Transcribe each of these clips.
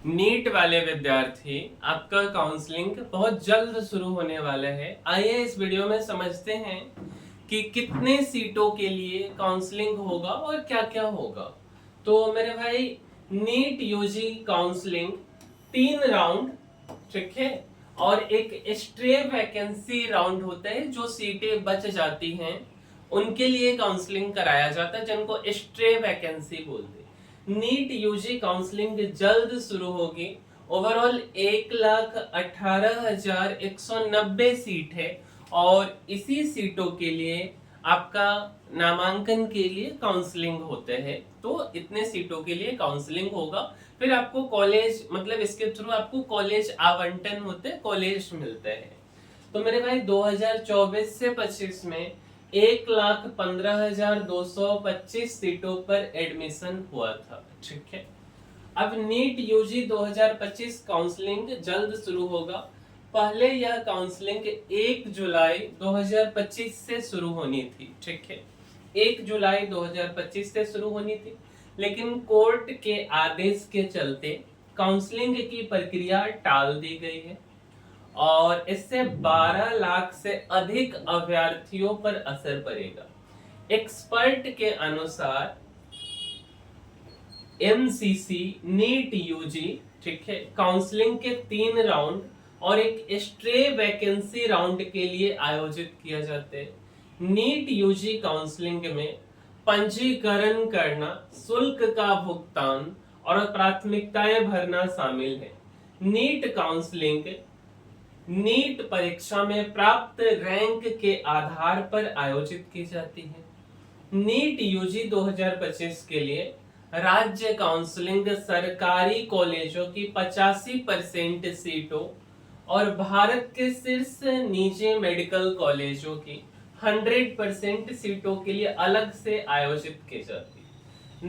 NEET वाले विद्यार्थी, आपका काउंसलिंग बहुत जल्द शुरू होने वाला है। आइए इस वीडियो में समझते हैं कि कितने सीटों के लिए काउंसलिंग होगा और क्या क्या होगा। तो मेरे भाई, नीट यूजी काउंसलिंग 3 राउंड, ठीक है, और एक स्ट्रे वैकेंसी राउंड होता है। जो सीटें बच जाती हैं उनके लिए काउंसलिंग कराया जाता है, जिनको स्ट्रे वैकेंसी बोलते हैं। नीट यूजी काउंसलिंग जल्द शुरू होगी। ओवरऑल 1,18,190 सीट है और इसी सीटों के लिए आपका नामांकन के लिए काउंसलिंग होते हैं। तो इतने सीटों के लिए काउंसलिंग होगा। फिर आपको कॉलेज, मतलब इसके थ्रू आपको कॉलेज आवंटन होते, कॉलेज मिलते हैं। तो मेरे भाई 2024 से 25 में 1,15,225 सीटों पर एडमिशन हुआ था, ठीक है। अब नीट यूजी 2025 काउंसलिंग जल्द शुरू होगा। पहले यह काउंसलिंग 1 जुलाई 2025 से शुरू होनी थी, ठीक है। 1 जुलाई 2025 से शुरू होनी थी, लेकिन कोर्ट के आदेश के चलते काउंसलिंग की प्रक्रिया टाल दी गई है और इससे 12 लाख से अधिक अभ्यर्थियों पर असर पड़ेगा। एक्सपर्ट के अनुसार एमसीसी नीट यूजी, ठीक है, काउंसलिंग के 3 राउंड और एक स्ट्रे वैकेंसी राउंड के लिए आयोजित किया जाते हैं। नीट यूजी काउंसलिंग में पंजीकरण करना, शुल्क का भुगतान और प्राथमिकताएं भरना शामिल है। नीट काउंसलिंग नीट परीक्षा में प्राप्त रैंक के आधार पर आयोजित की जाती है। नीट यूजी 2025 के लिए राज्य काउंसलिंग सरकारी कॉलेजों की 85% सीटों और भारत के शीर्ष निजी मेडिकल कॉलेजों की 100% सीटों के लिए अलग से आयोजित की जाती है।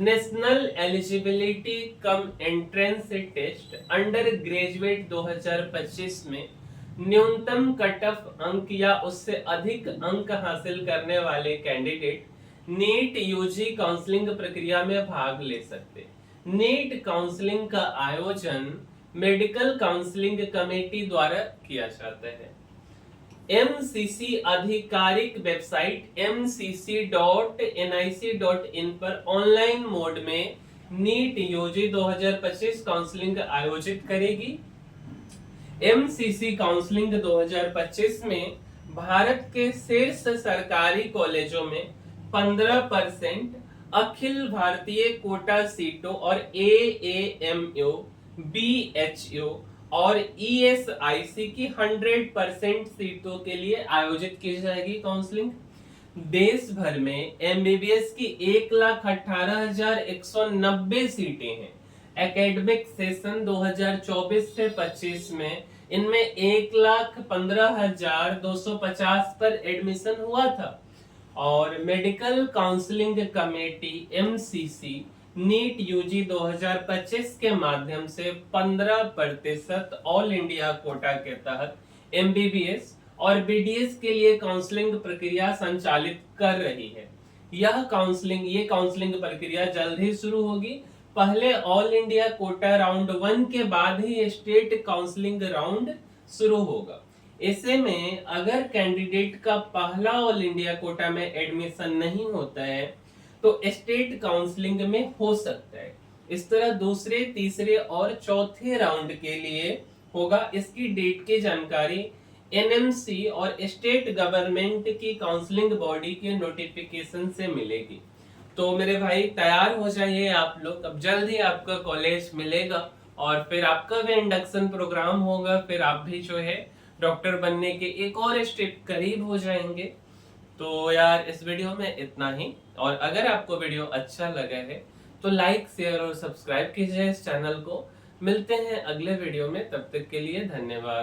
National eligibility cum entrance test undergraduate 2025 में न्यूनतम कट ऑफ अंक या उससे अधिक अंक हासिल करने वाले कैंडिडेट नीट यूजी काउंसलिंग प्रक्रिया में भाग ले सकते। नीट काउंसलिंग का आयोजन मेडिकल काउंसलिंग कमेटी द्वारा किया जाता है। एमसीसी आधिकारिक वेबसाइट mcc.nic.in पर ऑनलाइन मोड में नीट यूजी 2025 काउंसलिंग आयोजित करेगी। एमसीसी काउंसलिंग 2025 में भारत के शीर्ष सरकारी कॉलेजों में 15% अखिल भारतीय कोटा सीटों और एएमयू, बीएचयू और ईएसआईसी की 100% सीटों के लिए आयोजित की जाएगी काउंसलिंग। देश भर में एमबीबीएस की 1,18,190 सीटें हैं। एकेडमिक सेशन 2024 से 25 में इनमें 1,15,250 पर एडमिशन हुआ था और medical counselling committee MCC NEET UG 2025 के माध्यम से 15% ऑल इंडिया कोटा के तहत एमबीबीएस और बीडीएस के लिए काउंसलिंग प्रक्रिया संचालित कर रही है। ये काउंसलिंग प्रक्रिया जल्द ही शुरू होगी। पहले ऑल इंडिया कोटा राउंड 1 के बाद ही स्टेट काउंसलिंग राउंड शुरू होगा। ऐसे में अगर कैंडिडेट का पहला ऑल इंडिया कोटा में एडमिशन नहीं होता है तो स्टेट काउंसलिंग में हो सकता है। इस तरह दूसरे, तीसरे और चौथे राउंड के लिए होगा। इसकी डेट की जानकारी एनएमसी और स्टेट गवर्नमेंट की काउंसलिंग बॉडी के नोटिफिकेशन से मिलेगी। तो मेरे भाई, तैयार हो जाइए आप लोग। अब जल्द ही आपका कॉलेज मिलेगा और फिर आपका भी इंडक्शन प्रोग्राम होगा। फिर आप भी जो है डॉक्टर बनने के एक और स्टेप करीब हो जाएंगे। तो यार, इस वीडियो में इतना ही। और अगर आपको वीडियो अच्छा लगा है तो लाइक, शेयर और सब्सक्राइब कीजिए इस चैनल को। मिलते हैं अगले वीडियो में, तब तक के लिए धन्यवाद।